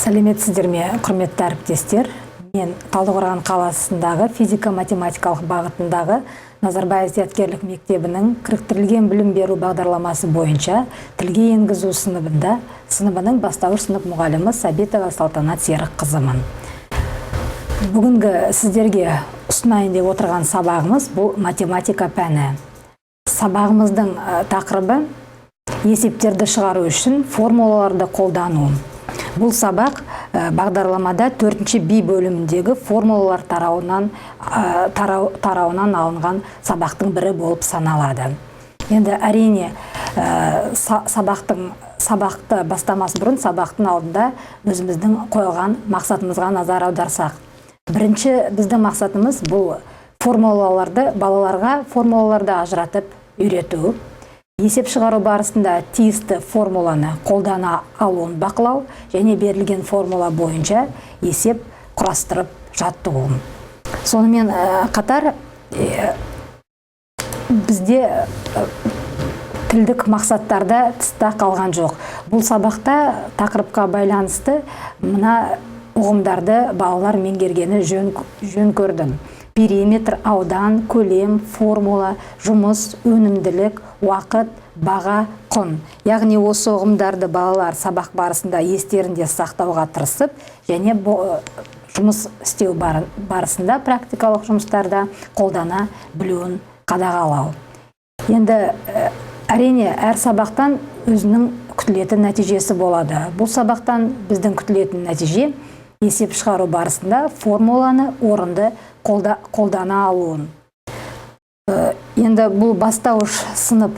Сәлеметсіздер ме, құрметті әріптестер? Мен Талдықорған қаласындағы физика-математикалық бағытындағы Назарбаев зияткерлік мектебінің кіріктірілген білім беру бағдарламасы бойынша тілге енгізу сыныбының бастауыш сынып мұғалімі Сәбитова Салтанат Серікқызымын. Бүгінгі сіздерге ұсынайын деп отырған сабағымыз бұл математика пәні. Сабағымыздың тақырыбы есептерді шығару үшін формулаларды қолдану. Бұл сабақ бағдарламада 4-ші B бөліміндегі формулалар тарауынан алынған сабақтың бірі болып саналады. Енді әрине сабақты бастамас бұрын сабақтың алдында өзіміздің қойған мақсатымызға назар аударсақ. Бірінші біздің мақсатымыз бұл балаларға формулаларды ажыратып үйрету. Есеп шығару барысында тиісті формуланы қолдана алуын бақылау және берілген формула бойынша есеп құрастырып жаттығу. Сонымен қатар бізде тілдік мақсаттарда тыста қалған жоқ. Бұл сабақта тақырыпқа байланысты мына ұғымдарды балалар меңгергені жөн көрдім. Периметр, аудан, көлем, формула, жұмыс, өнімділік, уақыт, баға, құн. Яғни осы ұғымдарды балалар сабақ барысында естерінде сақтауға тырысып, және жұмыс істеу барысында практикалық жұмыстарда қолдана білуін қадағалау. Енді әрине әр сабақтан өзінің күтілетін нәтижесі болады. Бұл сабақтан біздің күтілетін нәтиже есеп шығару барысында формуланы орынды қолдана алуын. Енді бұл бастауыш сынып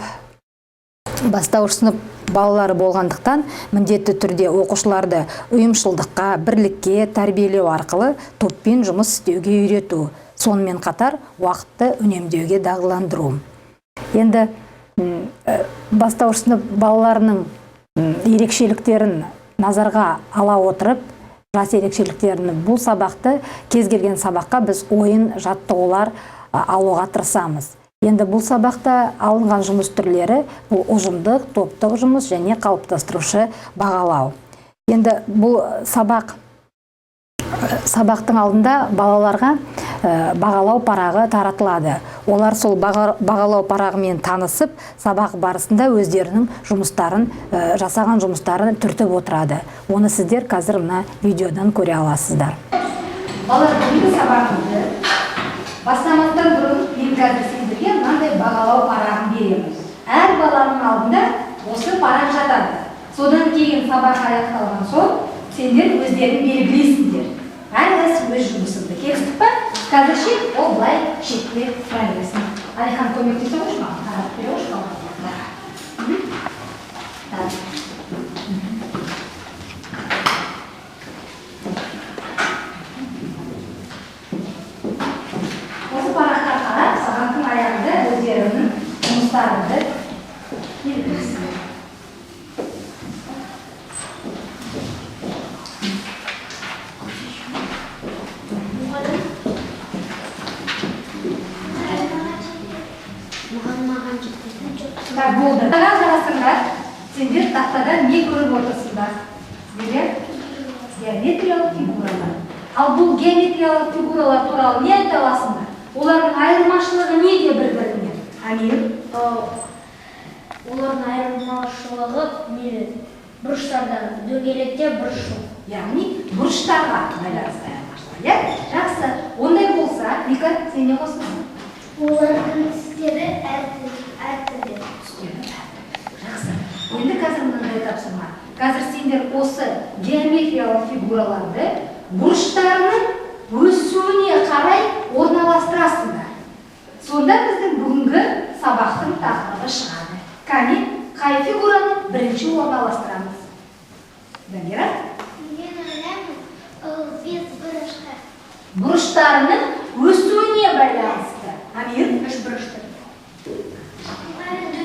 балалары болғандықтан міндетті түрде оқушыларды ұйымшылдыққа, бірлікке тәрбиелеу арқылы топпен жұмыс істеуге үйрету, сонымен қатар уақытты үнемдеуге дағдыландыру. Енді бастауыш сынып балаларының ерекшеліктерін назарға ала отырып, жас ерекшеліктерін бұл сабақты кез келген сабаққа біз ойын жаттығулар алуға тырысамыз. Енді бұл сабақта алынған жұмыс түрлері бұл ұжымдық, топтық жұмыс және қалыптастырушы бағалау. Енді бұл сабақтың алдында балаларға бағалау парағы таратылады. Олар сол бағалау парағымен танысып, сабақ барысында өздерінің жасаған жұмыстарын түртіп отырады. Оны сіздер қазір мына видеодан көре аласыздар. Балалар, бүгінгі сабағымызды бастамастан бұрын мен қазір сіздерге мынандай бағалау парағын береміз. Әр баланың алдында осы парақ жатады. Содан кейін сабақ аяқталған соң сендер өздерін белгілейсіңдер. Әрқайсысы өз жұмысыңды. Келістік па? Қазірше ол былай шетте тұра берсін. Алихан көмектесе қойшы маған, таратып бере қойшы маған. Осы параққа қарап, сағаттың аяғында өздерінің жұмыстарыңды белгілейсіңдер. Болды. Қарасыңдар, сендер тақтада не көріп отырсыңдар? Геометриялық фигуралар. Ал бұл геометриялық фигуралар туралы не айта аласыңдар? Олардың айырмашылығы неде бір-бірінен? Амир? Олардың айырмашылығы бұрыштарда, дөңгелекте бұрыш жоқ. Яғни бұрыштарға байланысты айырмашылығы. Жақсы. Ондай болса, Вика, сен не қосасың? Олардың түстері әртүрлі. Жақсы. Енді қазір мынандай тапсырма. Қазір сендер осы геометриялық фигураларды бұрыштарының өсуіне қарай орналастырасыңдар. Сонда біздің бүгінгі сабақтың тақырыбы шығады. Қане, қай фигураны бірінші орналастырамыз? Дамира? Мен ойлаймын, без бұрышқа. Бұрыштарының өсуіне байланысты. Амир? Үш бұрышты.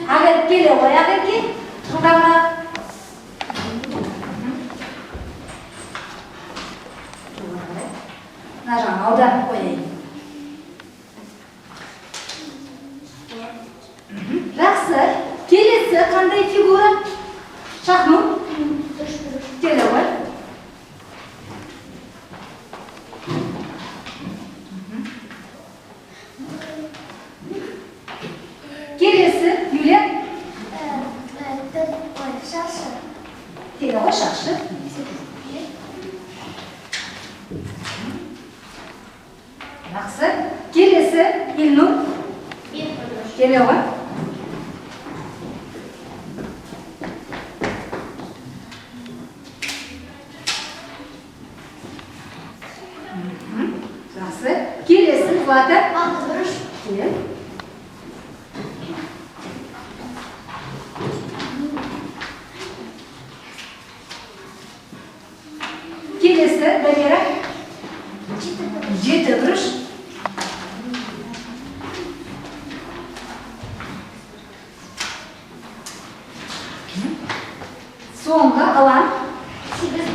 Ағырке, ағырке, жылдама. Нажам, аудан қойайын. Жақсы. Келесі қандай фигура? Шахмат? Теле ғой. Гүлнұр келе ғой. Жақсы. Келесі Злата. Алты бұрыш. Кел. Келесі Дамира. Жеті бұрыш. Соңғы алан.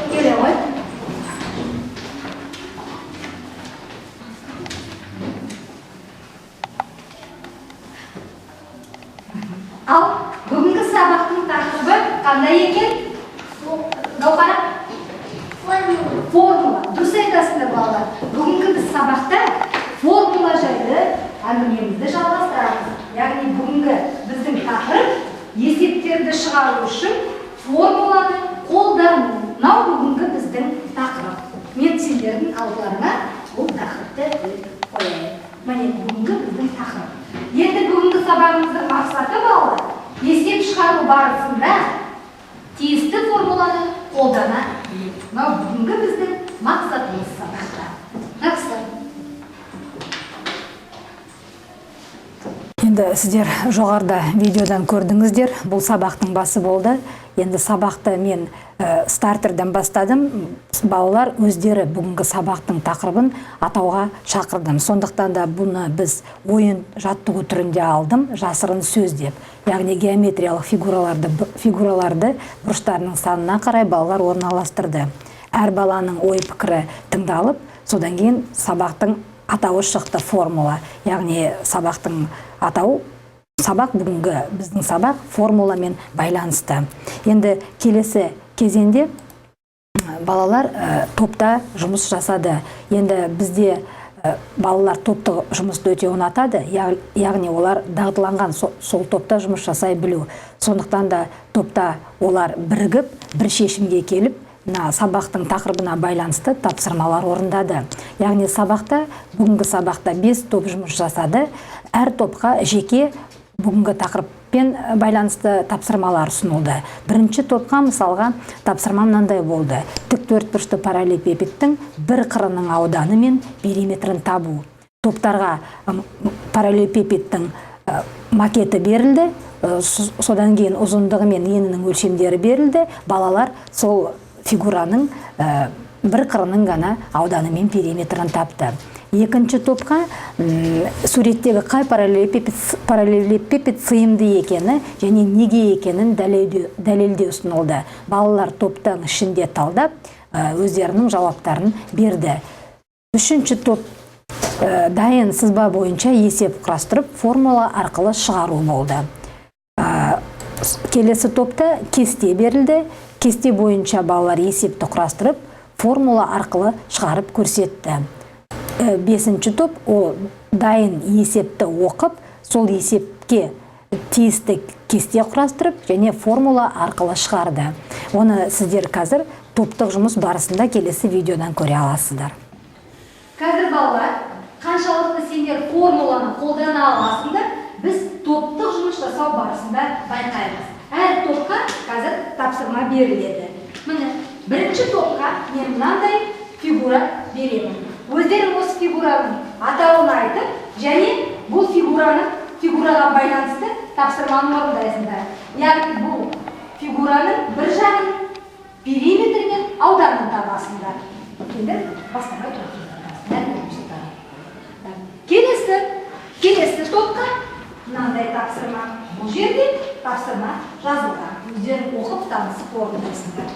Келе ғой. Ал бүгінгі сабақтың тақырыбы қандай екен? Гаухара? Формула. Дұрыс айтасыңдар балалар. Бүгінгі біз сабақта формула жайлы әңгімемізді жалғастырамыз. Яғни бүгінгі біздің тақырып есептерді шығару үшін формуланы қолдану. Мынау бүгінгі біздің тақырып. Мен сендердің алдыларына бұл тақырыпты өтіп қояйын. Міне бүгінгі біздің тақырып. Енді бүгінгі сабағымыздың мақсаты балалар, есеп шығару барысында тиісті формуланы қолдана білу. Мынау бүгінгі біздің мақсатымыз сабақта. Жақсы. Енді сіздер жоғарыда видеодан көрдіңіздер, бұл сабақтың басы болды. Енді сабақты мен стартерден бастадым. Балалар өздері бүгінгі сабақтың тақырыбын атауға шақырдым. Сондықтан да бұны біз ойын жаттығу түрінде алдым, жасырын сөз деп. Яғни геометриялық фигураларды бұрыштарының санына қарай балалар орналастырды. Әр баланың ой пікірі тыңдалып, содан кейін сабақтың атауы шықты, формула. Яғни сабақтың атауы сабақ бүгінгі біздің сабақ формуламен байланысты. Енді келесі кезеңде балалар топта жұмыс жасады. Енді бізде балалар топтық жұмысты өте ұнатады, яғни олар дағдыланған сол топта жұмыс жасай білу. Сондықтан да топта олар бірігіп, бір шешімге келіп, сабақтың тақырыбына байланысты тапсырмалар орындады. Яғни бүгінгі сабақта 5 топ жұмыс жасады. Әр топқа жеке бүгінгі тақырыппен байланысты тапсырмалар ұсынылды. Бірінші топқа мысалға тапсырма мынандай болды. Тік төртбұрышты параллелепипедтің бір қырының ауданы мен периметрін табу. Топтарға параллелепипедтің макеті берілді, содан кейін ұзындығы мен енінің өлшемдері берілді. Балалар сол фигураның бір қырының ғана ауданы мен периметрін тапты. Екінші топқа суреттегі қай параллелепипед сыйымды екені және неге екенін дәлелдеу ұсынылды. Балалар топтың ішінде талдап, өздерінің жауаптарын берді. Үшінші топ дайын сызба бойынша есеп құрастырып, формула арқылы шығару болды. Келесі топта кесте берілді. Кесте бойынша балалар есепті құрастырып, формула арқылы шығарып көрсетті. Бесінші топ дайын есепті оқып, сол есепке тиісті кесте құрастырып және формула арқылы шығарды. Оны сіздер қазір топтық жұмыс барысында келесі видеодан көре аласыздар. Қазір балалар, қаншалықты сендер формуланы қолдана аласыңдар, біз топтық жұмыс жасау барысында байқаймыз. Әр топқа қазір тапсырма беріледі. Міне, бірінші топқа мен мынандай фигура беремін. Өздерің осы фигураның атауын айтып, және бұл фигураға байланысты тапсырманы орындайсыңдар. Яғни бұл фигураның бір жағын периметр мен ауданын табасыңдар. Енді бастамай тұрасыңдар. Келесі топқа мынандай тапсырма. Бұл жерде тапсырма жазылған. Өздерің оқып танысып орындайсыңдар.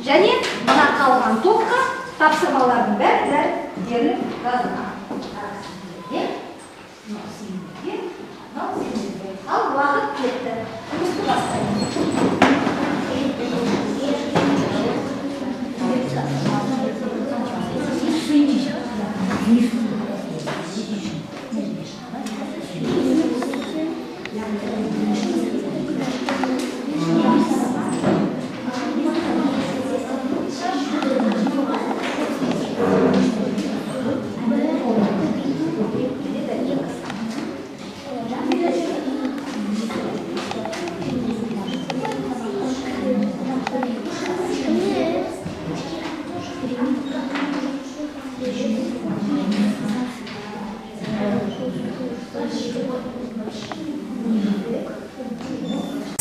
Және мына қалған топқа тапсырмалардың бәрі дерлік жазылған. Ал уақыт кетті. Жұмысты бастаймыз.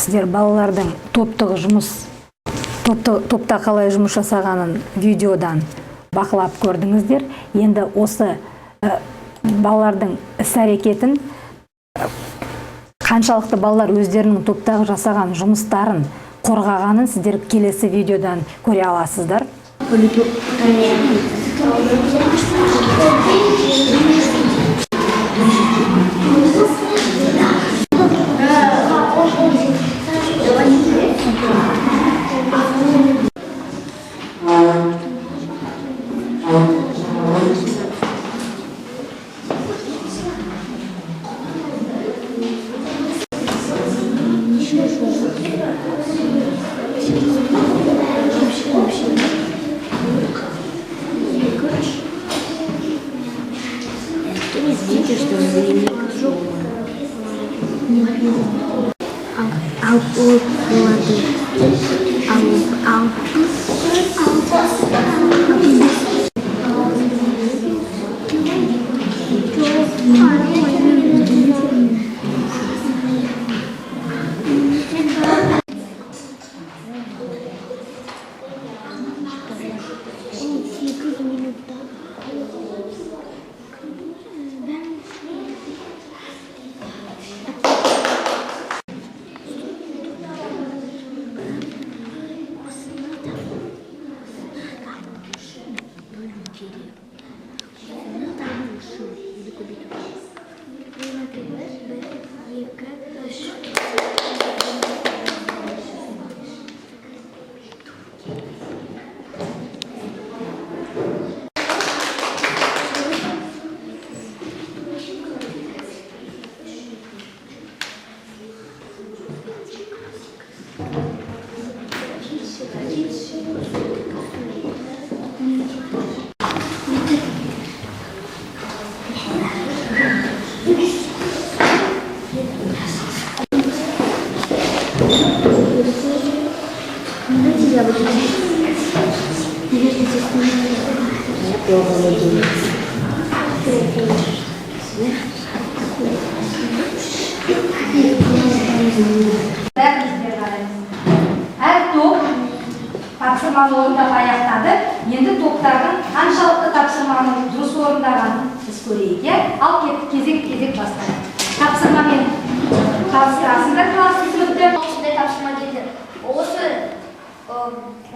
Сіздер балалардың топта қалай жұмыс жасағанын видеодан бақылап көрдіңіздер. Енді осы балалардың іс-әрекетін, қаншалықты балалар өздерінің топтағы жасаған жұмыстарын қорғағанын сіздер келесі видеодан көре аласыздар. Әр топ тапсырманы орындап аяқтады. Енді топтардың қаншалықты тапсырманы дұрыс орындағанын біз көрейік. Ал кезек бастайық. Тапсырмамен таныстырасыңдар класс сыныпты. Осындай тапсырма келді.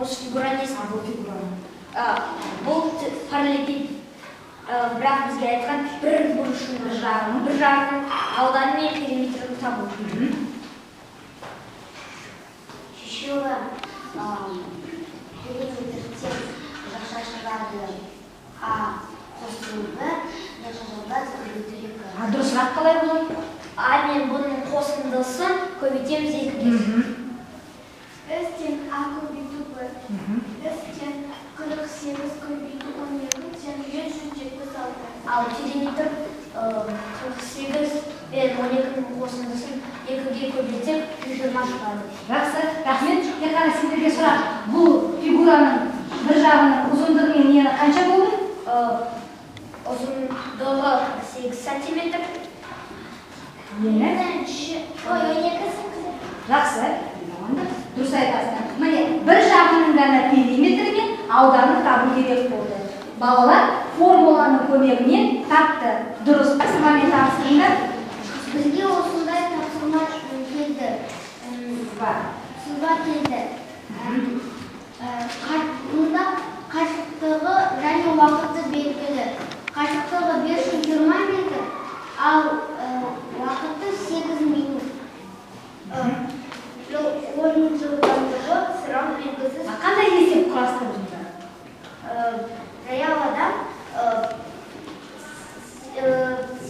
Осы фигура несі? Бұл фигура. Бұл параллелепипед. Бірақ бізге айтқан бір бұрышының бір жағының ауданы мен периметрін табу. Шешуі периметр тек жақшашыларды қосылуды жақшашылда көбейтірек. Дұрысырақ қалай болады? Мен бұның қосындысын көбейтеміз екіге. Өстен А көбейту бір. Өстен 48 көбейту 12 тең 576. Ал периметр 48 пен 12-ның қосындысын екіге көбейтсек 120 шығады. Жақсы, рахмет. Тек қана сендерге сұрақ. Бұл фигураның бір жағының ұзындығы мен ені қанша болды? Ұзындығы 8 сантиметр. Ені? 12 Жақсы. Дұрыс айтасың. Міне, бір жағының ғана периметрі мен ауданы табу керек болды. Балалар формуланың көмегінен тапты. Дұрыс. Тапсырмамен таныстырыңдар. Бізге осындай тапсырма келді. Сызба келді. Мұнда қашықтығы және уақыты белгілі. Қашықтығы 520 метр, ал уақыты 8 минут. Оның жылдамдығы сұрау белгісіз. Қандай есеп құрастырдыңдар? Раялада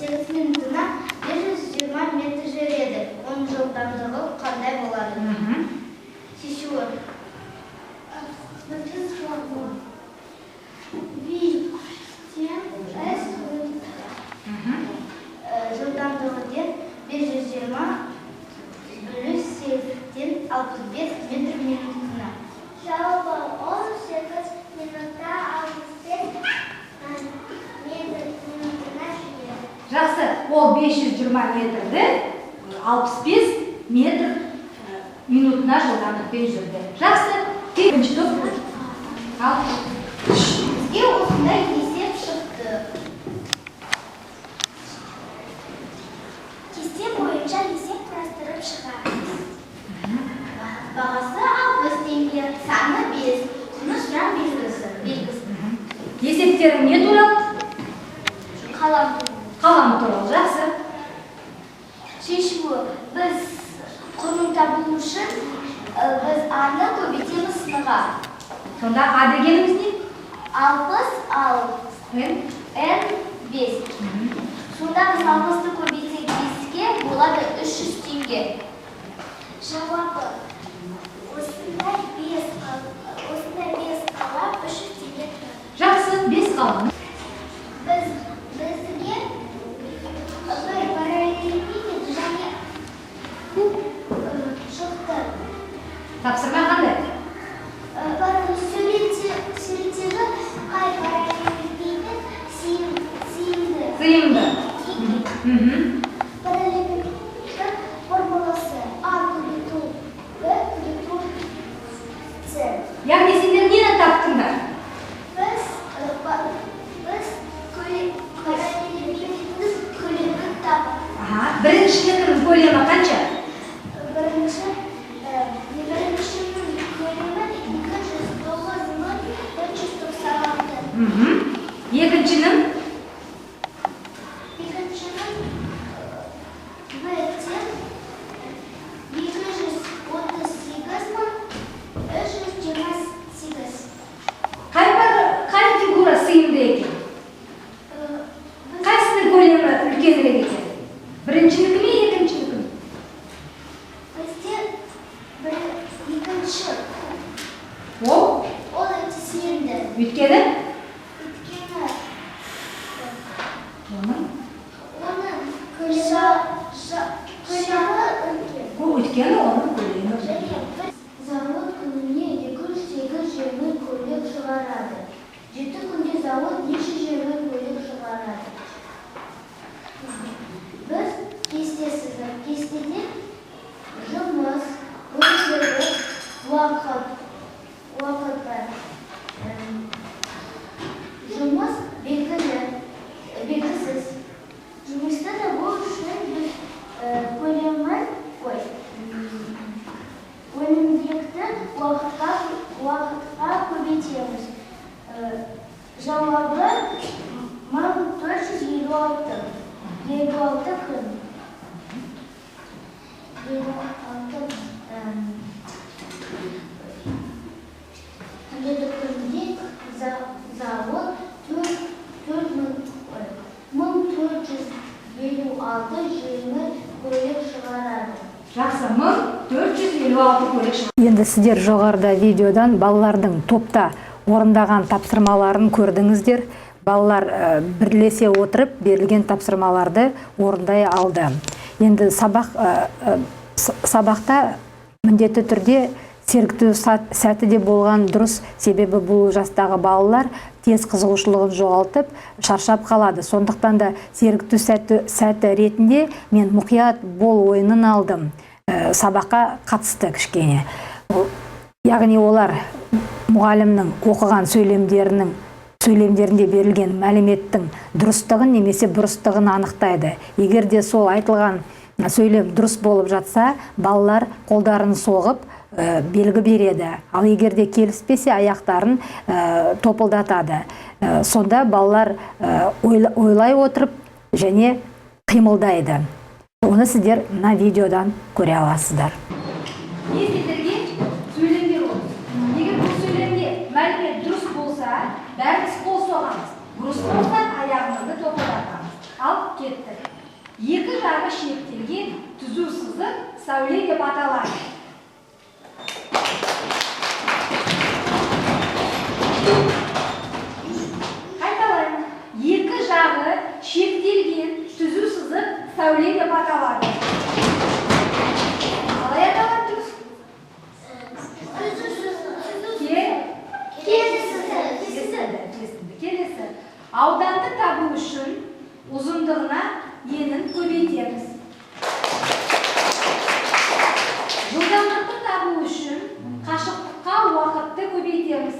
8 минутына 520 метр жүреді. Оның жылдамдығы қандай болады? Шешуі. Жылдамдығы 520 бөліс 8-тен 65 метр минутына. Жалпы 18 минутта 65 метр минутына жүреді. Жақсы, ол 520 метрді 65 метр минутына жылдамдықпен жүрді. Жақсы, екінші топ. Ал. Бізге осындай есеп шықты. Кесте бойынша есеп құрастырып шығамыз. Бағасы 60 теңге, саны 5, құны грамм белгісі. Есептері не туралы? Қалам. Қалам туралы. Жақсы. Шешуі, біз құнын табу үшін біз аны көбейтеміз сыныға. Сонда А дегеніміз не? 60 ал Н. N 5. Сонда біз 60-ты көбейтсек 5-ке болады 300 теңге. Жауабы осындай 5 қалап 300 теңге тұрады. Жақсы, 5 қалам. Бізге бір параллелепипед және куб шықты. Тапсырма қандай? Суреттегі қай параллелепипед сыйымды? Сыйымды. Параллелепипедтің формуласы А көбейту Б көбейту С. Яғни сендер нені таптыңдар? Біз параллелепипедтің көлемін таптық. Біріншінің көлемі қанша? Біріншінің көлемі 209,496. Екіншінің? Екіншінің Б-тен 238,328. Қай фигура сыйымды екен? Қайсының көлемі үлкенірек екен? Біріншінікі ме, екіншінікі ме? Бізде екінші. Ол Өте сыйымды. өйткені? Оның көлемі Өйткені оның көлемі. Завод күніне 208 жеңіл көлік шығарады. 7 күнде завод неше жеңіл көлік шығарады? Біз кестесіз. Кестеде жұмыс, көлігі, уақыты. Жұмыс белгісіз. Жұмысты табу үшін біз өнімділікті уақытқа көбейтеміз. Жауабы 1456 күн. 7 күнде завод 1456 жеңіл көлік шығарады. Жақсы, 1456 көлік шығарады. Енді сіздер жоғарыда видеодан балалардың топта орындаған тапсырмаларын көрдіңіздер. Балалар бірлесе отырып берілген тапсырмаларды орындай алды. Енді сабақта міндетті түрде сергіту сәті де болған дұрыс, себебі бұл жастағы балалар тез қызығушылығын жоғалтып, шаршап қалады. Сондықтан да сергіту сәті ретінде мен мұқият бол ойынын алдым. Сабаққа қатысты кішкене. Яғни олар мұғалімнің оқыған сөйлемдерінде берілген мәліметтің дұрыстығын немесе бұрыстығын анықтайды. Егер де сол айтылған сөйлем дұрыс болып жатса, балалар қолдарын соғып белгі береді. Ал егер де келіспесе, аяқтарын топылдатады. Сонда балалар ойлай отырып және қимылдайды. Оны сіздер мына видеодан көре аласыздар. Сіздерге сөйлемдер olur. Егер бұл сөйлемде мәлімет дұрыс болса, бәріміз қол соғамыз. Дұрыс болса, аяғымызды топылдатамыз. Алып кеттік. Екі жағы шектелген түзу сызық сәуле деп аталады. Қайталаймын. Екі жағы шектелген түзу сызық сәуле деп аталады. Қалай аталады дұрыс? Келесі. Ауданды табу үшін ұзындығына енін көбейтеміз. Жылдамдықты көбейтеміз.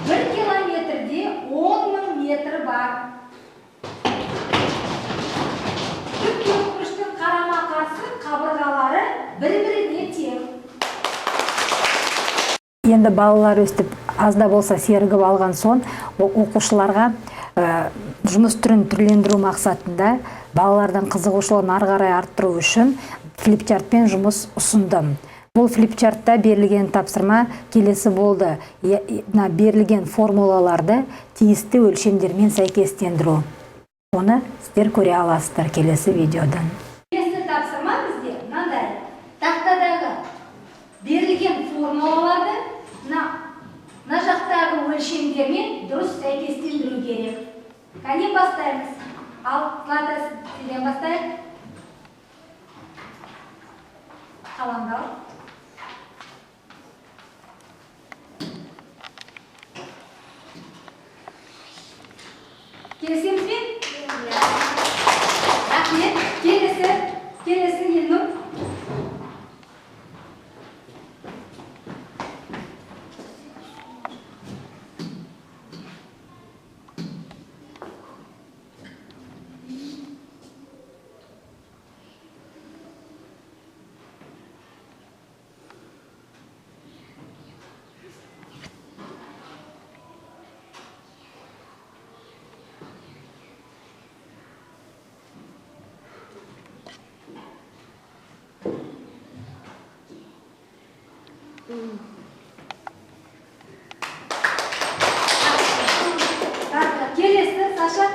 1 километрде 10.000 метр бар. Түп көпіріштің қарама-қарсы қабырғалары бір-біріне тең. Енді балалар өстіп азда болса сергіп алған соң, оқушыларға жұмыс түрін түрлендіру мақсатында балалардың қызығушылығын ары қарай арттыру үшін флипчартпен жұмыс ұсындым. Бұл флипчартта берілген тапсырма келесі болды. Берілген формулаларды тиісті өлшемдермен сәйкестендіру. Оны сіздер көре аласыздар келесі видеодан. Келесі тапсырма бізде мынандай. Тақтадағы берілген формулаларды мына жақтағы өлшемдермен дұрыс сәйкестендіру керек. Кәне бастаймыз. Ал Злата, сізден бастайық. Қаламды ал. Келісеміз бе? Рахмет. Келесі Елнұр. Келесі, Саша.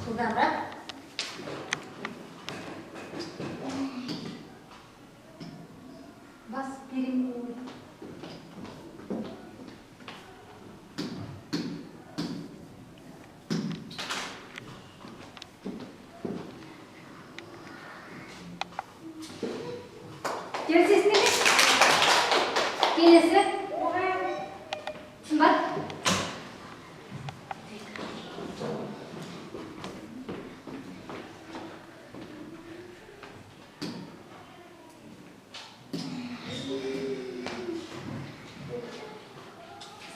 Жылдамырақ. Бас берем. Келесесіне ме? Келесі. Сымбат.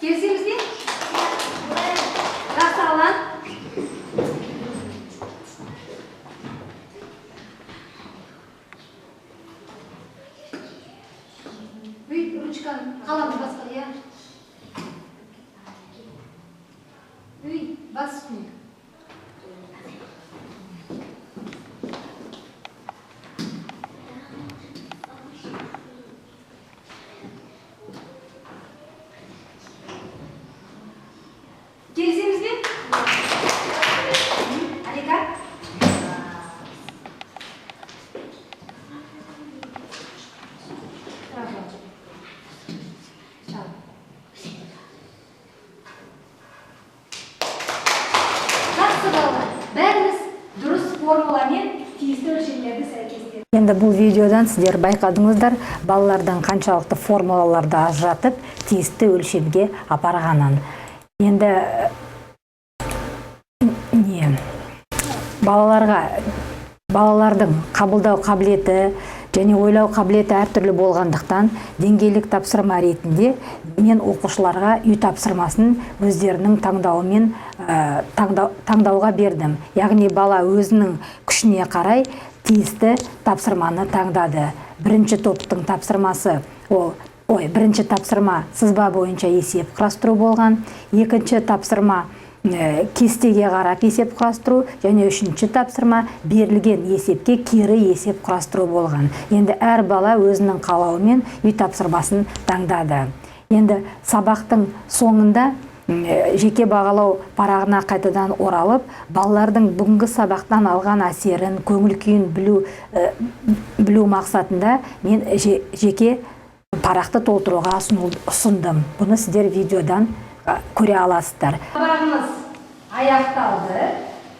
Келесеміз бе? Жақсы алан. Ручканы, қаламды басқа, я. Бас үстіне. Келісеміз бе? Алика? Бәріміз дұрыс формуламен тиісті өлшемдерді сәйкестендірдік. Енді бұл видеодан сіздер байқадыңыздар, балалардың қаншалықты формулаларды ажыратып, тиісті өлшемге апарғанын. Енді балалардың қабылдау қабілеті және ойлау қабілеті әртүрлі болғандықтан деңгейлік тапсырма ретінде мен оқушыларға үй тапсырмасын өздерінің таңдауға бердім. Яғни бала өзінің күшіне қарай тиісті тапсырманы таңдады. Бірінші топтың тапсырмасы бірінші тапсырма сызба бойынша есеп құрастыру болған, екінші тапсырма кестеге қарап есеп құрастыру, және үшінші тапсырма берілген есепке кері есеп құрастыру болған. Енді әр бала өзінің қалауымен үй тапсырмасын таңдады. Енді сабақтың соңында жеке бағалау парағына қайтадан оралып, балалардың бүгінгі сабақтан алған әсерін, көңіл күйін білу мақсатында мен жеке парақты толтыруға ұсындым. Бұны сіздер видеодан көре аласыздар. Сабағымыз аяқталды.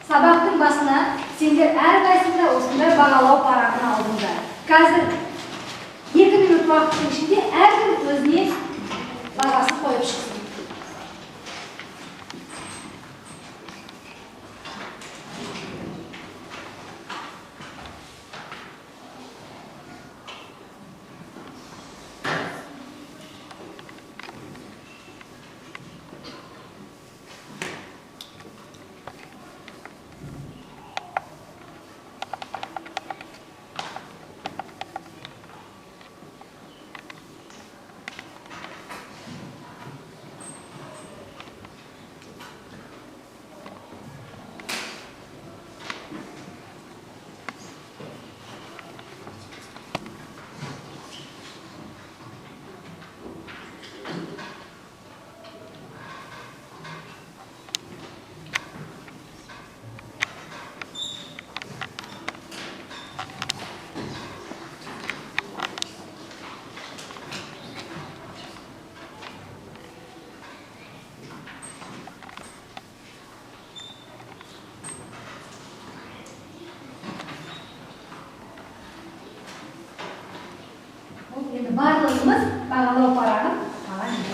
Сабақтың басына сендер әрқайсында осындай бағалау парағын алдыңдар. Қазір 2 минут уақыттың ішінде әркім өзіне бағасын қойып шықсын. барлығымыз бағалау парағын алған едік.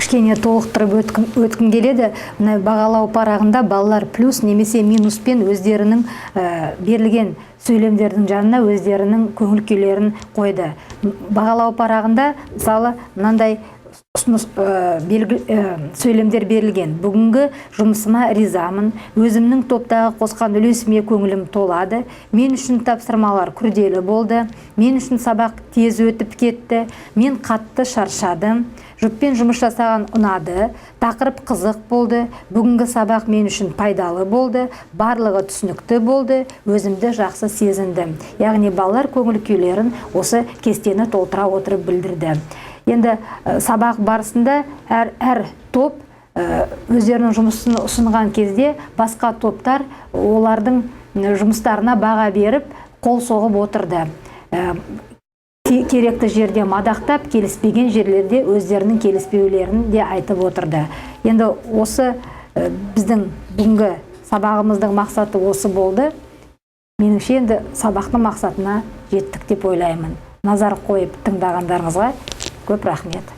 Кішкене толықтырып өткім келеді. Мына бағалау парағында балалар плюс немесе минуспен өздерінің берілген сөйлемдердің жанына өздерінің көңіл күйлерін қойды. Бағалау парағында мысалы мынандай сөйлемдер берілген. Бүгінгі жұмысыма ризамын, өзімнің топтағы қосқан үлесіме көңілім толады, мен үшін тапсырмалар күрделі болды, мен үшін сабақ тез өтіп кетті, мен қатты шаршадым, жұппен жұмыс жасаған ұнады, тақырып қызық болды, бүгінгі сабақ мен үшін пайдалы болды, барлығы түсінікті болды, өзімді жақсы сезіндім. Яғни балалар көңіл күйлерін осы кестені толтыра отырып білдірді. Енді сабақ барысында әр топ өздерінің жұмысын ұсынған кезде басқа топтар олардың жұмыстарына баға беріп қол соғып отырды. Керекті жерде мадақтап, келіспеген жерлерде өздерінің келіспеулерін де айтып отырды. Енді осы біздің бүгінгі сабағымыздың мақсаты осы болды. Меніңше енді сабақтың мақсатына жеттік деп ойлаймын. Назар қойып тыңдағандарыңызға көп рахмет.